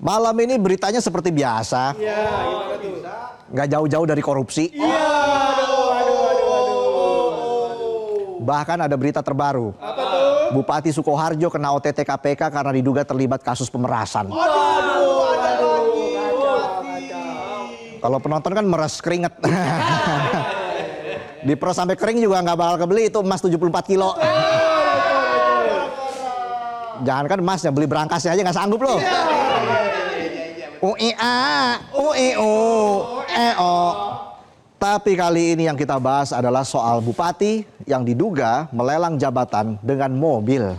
Malam ini beritanya seperti biasa. Iya, gimana tuh? Nggak jauh-jauh dari korupsi. Iya, Bahkan ada berita terbaru. Apa tuh? Bupati Sukoharjo kena OTT KPK karena diduga terlibat kasus pemerasan. Kalau penonton kan meres keringet. Diperes sampai kering juga nggak bakal kebeli itu emas 74 kilo. Jangan kan emasnya, beli berangkasnya aja nggak sanggup loh. UIA, UIU, EO. Tapi kali ini yang kita bahas adalah soal bupati yang diduga melelang jabatan dengan mobil.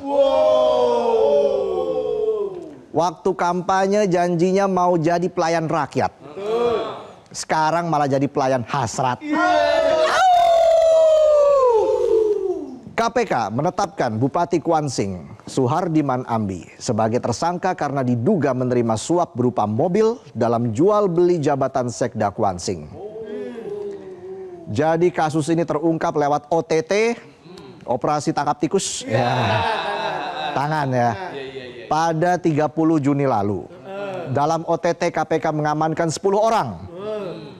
Waktu kampanye janjinya mau jadi pelayan rakyat. Sekarang malah jadi pelayan hasrat. KPK menetapkan Bupati Kuansing, Suhardiman Ambi, sebagai tersangka karena diduga menerima suap berupa mobil dalam jual beli jabatan Sekda Kuansing. Jadi kasus ini terungkap lewat OTT, operasi tangkap tikus, tangan ya, pada 30 Juni lalu. Dalam OTT KPK mengamankan 10 orang.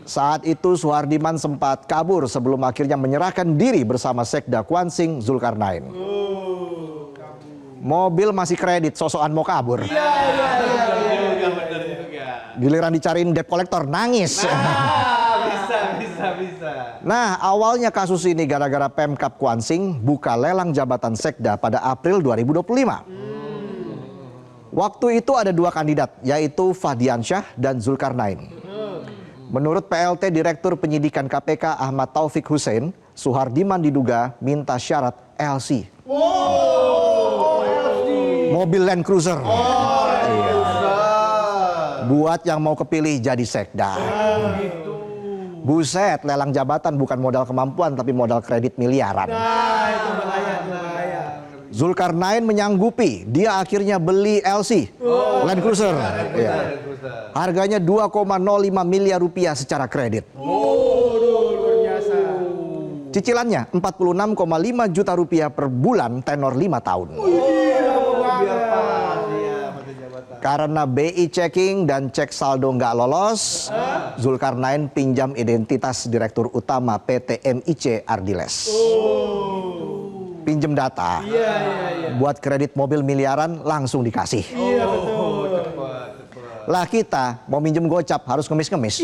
Saat itu Suhardiman sempat kabur sebelum akhirnya menyerahkan diri bersama Sekda Kuansing Zulkarnain. Mobil masih kredit, sosokan mau kabur. Giliran dicariin debt collector, nangis. Bisa. Nah, awalnya kasus ini gara-gara Pemkab Kuansing buka lelang jabatan Sekda pada April 2025. Waktu itu ada 2 kandidat, yaitu Fahdiansyah dan Zulkarnain. Menurut PLT Direktur Penyidikan KPK Ahmad Taufik Hussein, Suhardiman diduga minta syarat LC. Mobil Land Cruiser. Buat yang mau kepilih jadi Sekda. Buset, lelang jabatan bukan modal kemampuan tapi modal kredit miliaran. Itu bahaya. Zulkarnain menyanggupi, dia akhirnya beli LC, Land Cruiser. Harganya 2,05 miliar rupiah secara kredit. Luar biasa. Cicilannya 46,5 juta rupiah per bulan tenor 5 tahun. Karena BI checking dan cek saldo nggak lolos, Zulkarnain pinjam identitas Direktur Utama PT MIC Ardiles. Pinjem data, buat kredit mobil miliaran langsung dikasih. Lah kita mau minjem gocap harus ngemis-ngemis.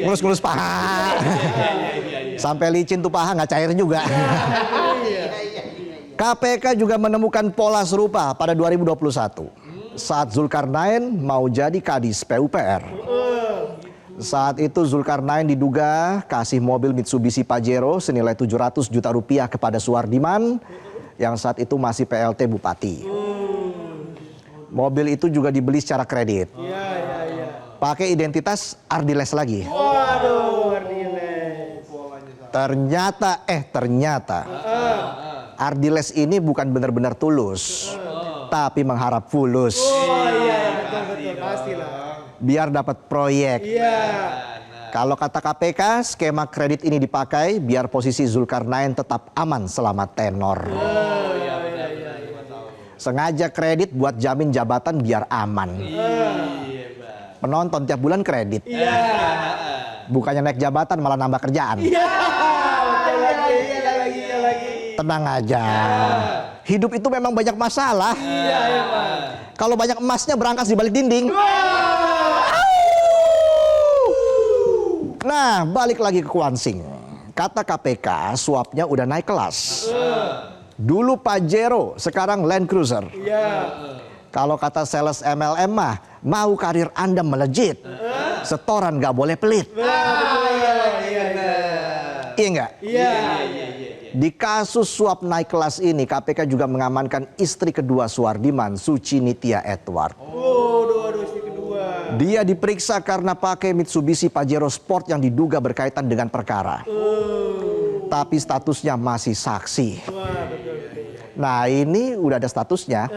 Ngulus-ngulus paha. Sampai licin tuh paha nggak cair juga. KPK juga menemukan pola serupa pada 2021 saat Zulkarnain mau jadi Kadis PUPR. Saat itu Zulkarnain diduga kasih mobil Mitsubishi Pajero senilai 700 juta rupiah kepada Suhardiman yang saat itu masih PLT Bupati. Mobil itu juga dibeli secara kredit. Pakai identitas Ardiles lagi. Waduh, Ardiles. Ternyata Ardiles ini bukan benar-benar tulus, tapi mengharap fulus. Betul, pastilah. Biar dapat proyek. Kalau kata KPK, skema kredit ini dipakai biar posisi Zulkarnain tetap aman selama tenor. Sengaja kredit buat jamin jabatan biar aman. Penonton tiap bulan kredit. Bukannya naik jabatan malah nambah kerjaan. Tenang aja. Hidup itu memang banyak masalah. Kalau banyak emasnya berangkas di balik dinding. Nah, balik lagi ke Kuansing. Kata KPK, suapnya udah naik kelas. Dulu Pajero, sekarang Land Cruiser. Kalau kata sales MLM mah, mau karir Anda melejit, setoran gak boleh pelit. Iya nggak? Di kasus suap naik kelas ini, KPK juga mengamankan istri kedua Suhardiman, Suci Nitya Edward. Istri kedua. Dia diperiksa karena pakai Mitsubishi Pajero Sport yang diduga berkaitan dengan perkara. Tapi statusnya masih saksi. Nah, ini udah ada statusnya.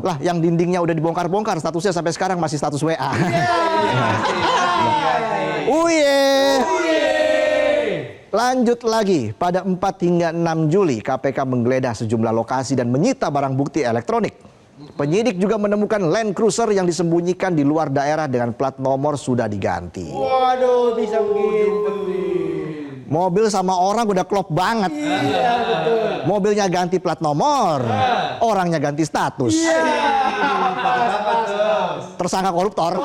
Lah, yang dindingnya udah dibongkar-bongkar, statusnya sampai sekarang masih status WA. Lanjut lagi, pada 4 hingga 6 Juli KPK menggeledah sejumlah lokasi dan menyita barang bukti elektronik. Penyidik juga menemukan Land Cruiser yang disembunyikan di luar daerah dengan plat nomor sudah diganti. Waduh, bisa begitu. Mobil sama orang udah klop banget. Iya, betul. Mobilnya ganti plat nomor, orangnya ganti status. Tersangka koruptor.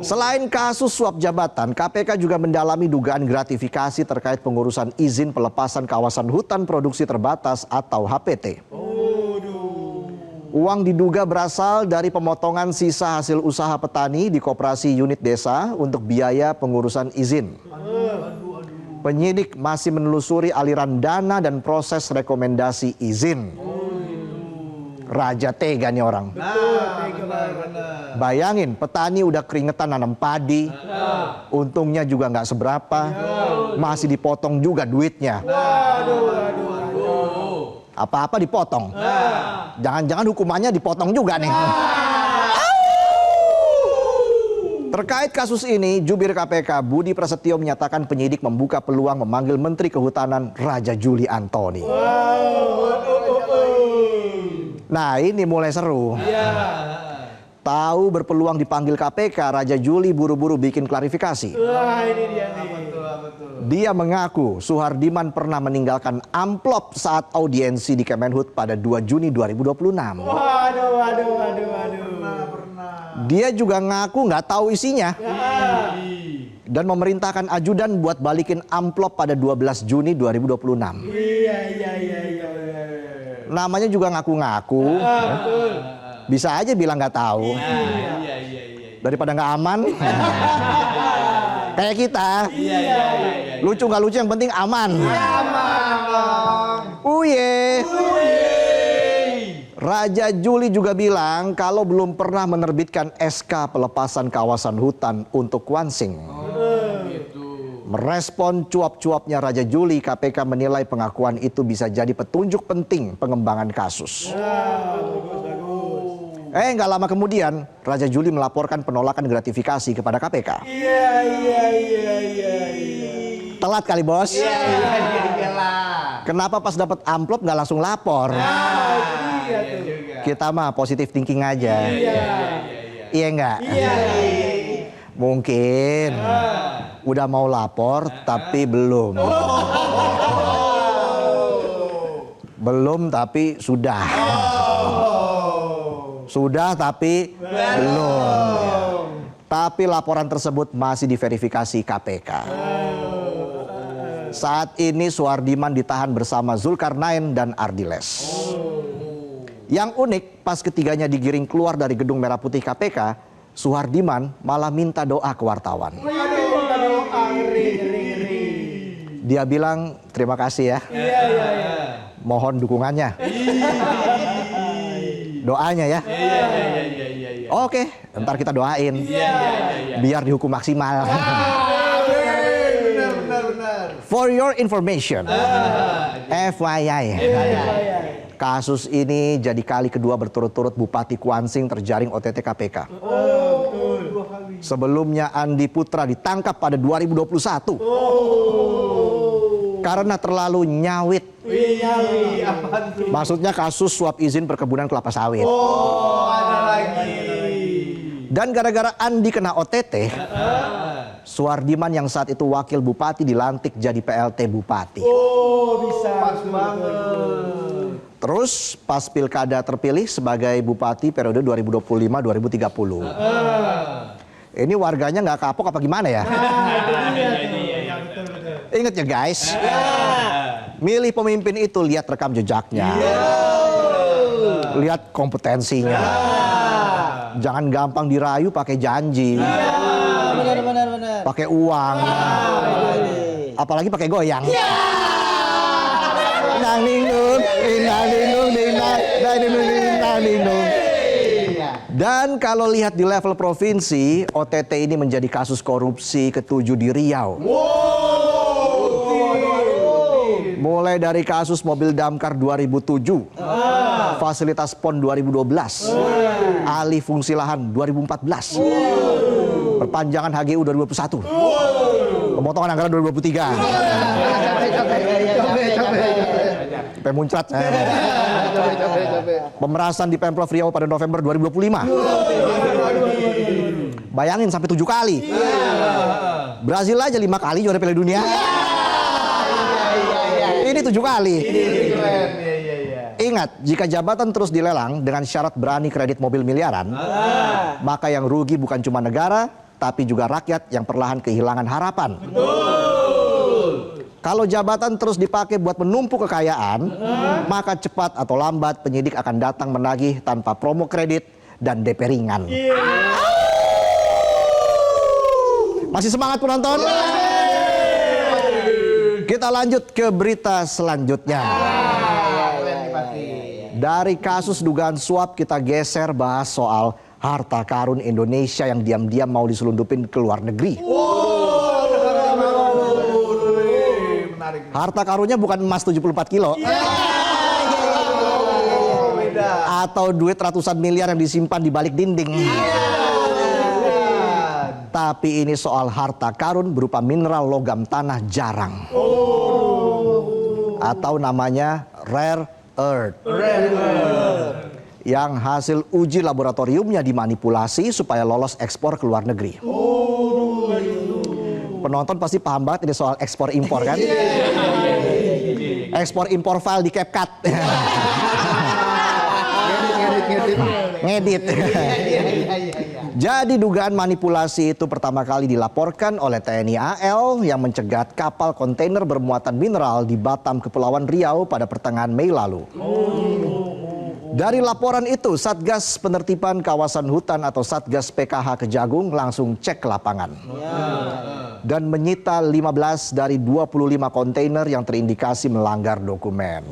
Selain kasus suap jabatan, KPK juga mendalami dugaan gratifikasi terkait pengurusan izin pelepasan kawasan hutan produksi terbatas atau HPT. Uang diduga berasal dari pemotongan sisa hasil usaha petani di koperasi unit desa untuk biaya pengurusan izin. Penyidik masih menelusuri aliran dana dan proses rekomendasi izin. Raja tega nih orang. Bayangin, petani udah keringetan nanam padi, untungnya juga nggak seberapa, masih dipotong juga duitnya. Apa-apa dipotong. Jangan-jangan hukumannya dipotong juga nih. Terkait kasus ini, Jubir KPK Budi Prasetyo menyatakan penyidik membuka peluang memanggil Menteri Kehutanan Raja Juli Antoni. Nah, ini mulai seru. Tahu berpeluang dipanggil KPK, Raja Juli buru-buru bikin klarifikasi. Wah, ini dia nih. Dia mengaku Suhardiman pernah meninggalkan amplop saat audiensi di Kemenhub pada 2 Juni 2026. Waduh. Dia juga ngaku nggak tahu isinya. Dan memerintahkan ajudan buat balikin amplop pada 12 Juni 2026. Iya. Namanya juga ngaku-ngaku. Bisa aja bilang nggak tahu. Daripada nggak aman. Kayak kita. Lucu nggak lucu yang penting aman. Uye. Raja Juli juga bilang kalau belum pernah menerbitkan SK pelepasan kawasan hutan untuk Kuansing. Merespon cuap-cuapnya Raja Juli, KPK menilai pengakuan itu bisa jadi petunjuk penting pengembangan kasus. Nggak lama kemudian, Raja Juli melaporkan penolakan gratifikasi kepada KPK. Iya. Telat kali bos. Iya. Kenapa pas dapat amplop nggak langsung lapor? Kita mah positif thinking aja. Iya nggak? Mungkin udah mau lapor tapi belum. Belum tapi sudah. Sudah tapi belum. Tapi laporan tersebut masih diverifikasi KPK. Saat ini Suhardiman ditahan bersama Zulkarnain dan Ardiles. Yang unik, pas ketiganya digiring keluar dari gedung Merah Putih KPK, Suhardiman malah minta doa ke wartawan. Dia bilang, terima kasih ya. Mohon dukungannya. Doanya ya. Oke, ntar kita doain. Biar dihukum maksimal. For your information, FYI. Kasus ini jadi kali kedua berturut-turut Bupati Kuansing terjaring OTT KPK. Sebelumnya Andi Putra ditangkap pada 2021. Karena terlalu nyawit. Maksudnya kasus suap izin perkebunan kelapa sawit. Dan gara-gara Andi kena OTT, Suhardiman yang saat itu wakil bupati dilantik jadi PLT bupati. Bisa pas banget. Terus pas pilkada terpilih sebagai bupati periode 2025-2030. Ini warganya nggak kapok apa gimana ya? Ingat ya guys, milih pemimpin itu lihat rekam jejaknya, lihat kompetensinya. Jangan gampang dirayu pakai janji, pakai uang, apalagi pakai goyang. Dan kalau lihat di level provinsi, OTT ini menjadi kasus korupsi ke-7 di Riau. Mulai dari kasus mobil damkar 2007, fasilitas PON 2012, alih fungsi lahan 2014, perpanjangan HGU 2021, pemotongan anggaran 2023. Sampai muncrat. Pemerasan di Pemprov Riau pada November 2025. Bayangin sampai 7 kali. Brazil aja 5 kali juara Piala Dunia. Ini 7 kali. Ingat, jika jabatan terus dilelang dengan syarat berani kredit mobil miliaran, maka yang rugi bukan cuma negara, tapi juga rakyat yang perlahan kehilangan harapan. Kalau jabatan terus dipakai buat menumpuk kekayaan, maka cepat atau lambat penyidik akan datang menagih tanpa promo kredit dan DP ringan. Masih semangat penonton? Kita lanjut ke berita selanjutnya. Dari kasus dugaan suap kita geser bahas soal harta karun Indonesia yang diam-diam mau diselundupin ke luar negeri. Harta karunnya bukan emas 74 kilo. Atau duit ratusan miliar yang disimpan di balik dinding. Tapi ini soal harta karun berupa mineral logam tanah jarang. Atau namanya rare earth. Yang hasil uji laboratoriumnya dimanipulasi supaya lolos ekspor ke luar negeri. Penonton pasti paham banget ini soal ekspor impor kan? Ekspor impor file di CapCut. Ngedit. Jadi dugaan manipulasi itu pertama kali dilaporkan oleh TNI AL yang mencegat kapal kontainer bermuatan mineral di Batam, Kepulauan Riau pada pertengahan Mei lalu. Dari laporan itu, Satgas Penertiban Kawasan Hutan atau Satgas PKH Kejagung langsung cek lapangan. Dan menyita 15 dari 25 kontainer yang terindikasi melanggar dokumen.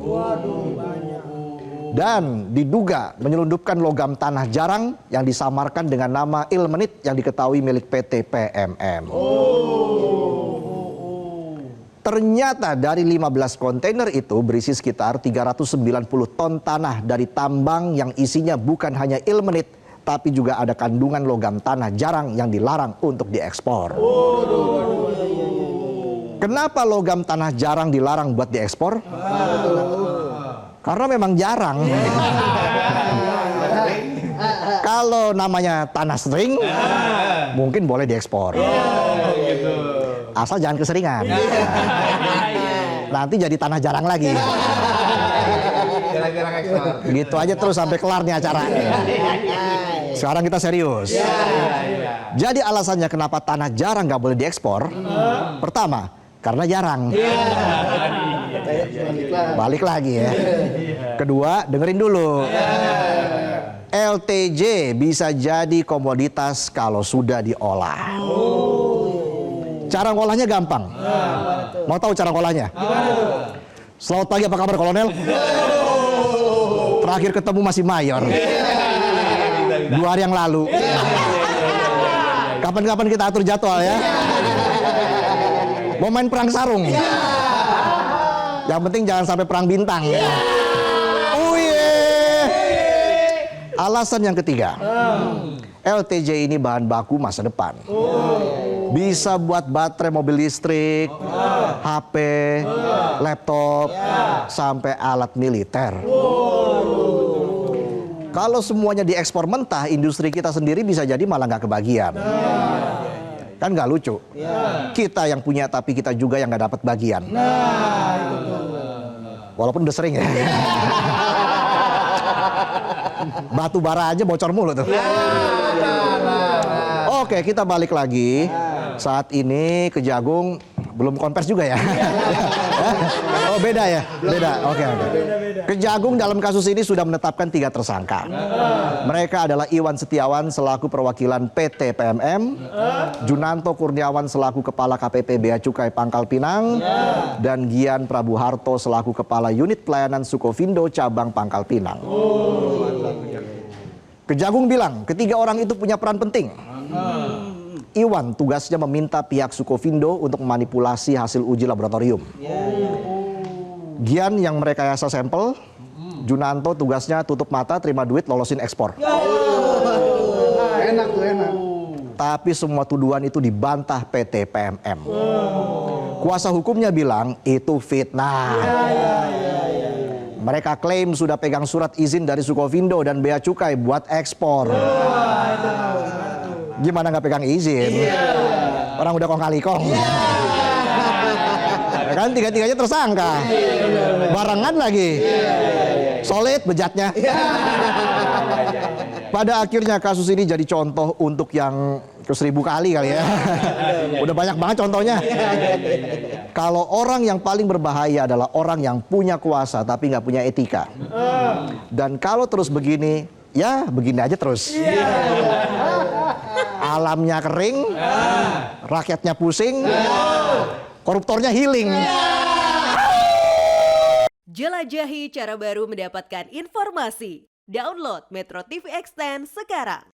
Dan diduga menyelundupkan logam tanah jarang yang disamarkan dengan nama ilmenit yang diketahui milik PT PMM. Ternyata dari 15 kontainer itu berisi sekitar 390 ton tanah dari tambang yang isinya bukan hanya ilmenit, tapi juga ada kandungan logam tanah jarang yang dilarang untuk diekspor. Kenapa logam tanah jarang dilarang buat diekspor? Karena memang jarang. Kalau namanya tanah sering, mungkin boleh diekspor. Asal jangan keseringan. Nanti jadi tanah jarang lagi. Gitu aja terus sampai kelar nih acara. Sekarang kita serius. Jadi alasannya kenapa tanah jarang nggak boleh diekspor? Pertama, karena jarang. Balik lagi ya. Kedua, dengerin dulu. LTJ bisa jadi komoditas kalau sudah diolah. Cara ngolahnya gampang. Mau tahu cara ngolahnya? Selamat pagi, apa kabar Kolonel? Terakhir ketemu masih mayor. 2 hari yang lalu. Kapan-kapan kita atur jadwal ya. Mau main perang sarung. Yang penting jangan sampai perang bintang. Alasan yang ketiga, LTJ ini bahan baku masa depan. Bisa buat baterai mobil listrik, HP, laptop, sampai alat militer. Kalau semuanya diekspor mentah, industri kita sendiri bisa jadi malah nggak kebagian. Kan nggak lucu. Kita yang punya tapi kita juga yang nggak dapat bagian. Walaupun udah sering ya. Batu bara aja bocor mulu tuh. Oke, kita balik lagi. Saat ini Kejagung belum konvers juga ya. Oh beda ya, beda. Oke. Kejagung dalam kasus ini sudah menetapkan 3 tersangka. Mereka adalah Iwan Setiawan selaku perwakilan PT PMM, Junanto Kurniawan selaku kepala KPP Bea Cukai Pangkal Pinang, dan Gian Prabu Harto selaku kepala unit pelayanan Sukovindo cabang Pangkal Pinang. Kejagung bilang ketiga orang itu punya peran penting. Iwan tugasnya meminta pihak Sukovindo untuk memanipulasi hasil uji laboratorium. Gian yang merekayasa sampel, Junanto tugasnya tutup mata, terima duit, lolosin ekspor. Enak tuh, enak. Tapi semua tuduhan itu dibantah PT PMM. Kuasa hukumnya bilang itu fitnah. Mereka klaim sudah pegang surat izin dari Sukovindo dan Bea Cukai buat ekspor. Gimana nggak pegang izin? Orang udah kong kali kong. Ya kan tiga-tiganya tersangka. Barengan lagi. Solid bejatnya. Pada akhirnya kasus ini jadi contoh untuk yang ke-1000 kali kali ya. Udah banyak banget contohnya. Kalau orang yang paling berbahaya adalah orang yang punya kuasa tapi nggak punya etika. Dan kalau terus begini, ya begini aja terus. Alamnya kering, rakyatnya pusing, koruptornya healing. Jelajahi cara baru mendapatkan informasi. Download Metro TV Extend sekarang.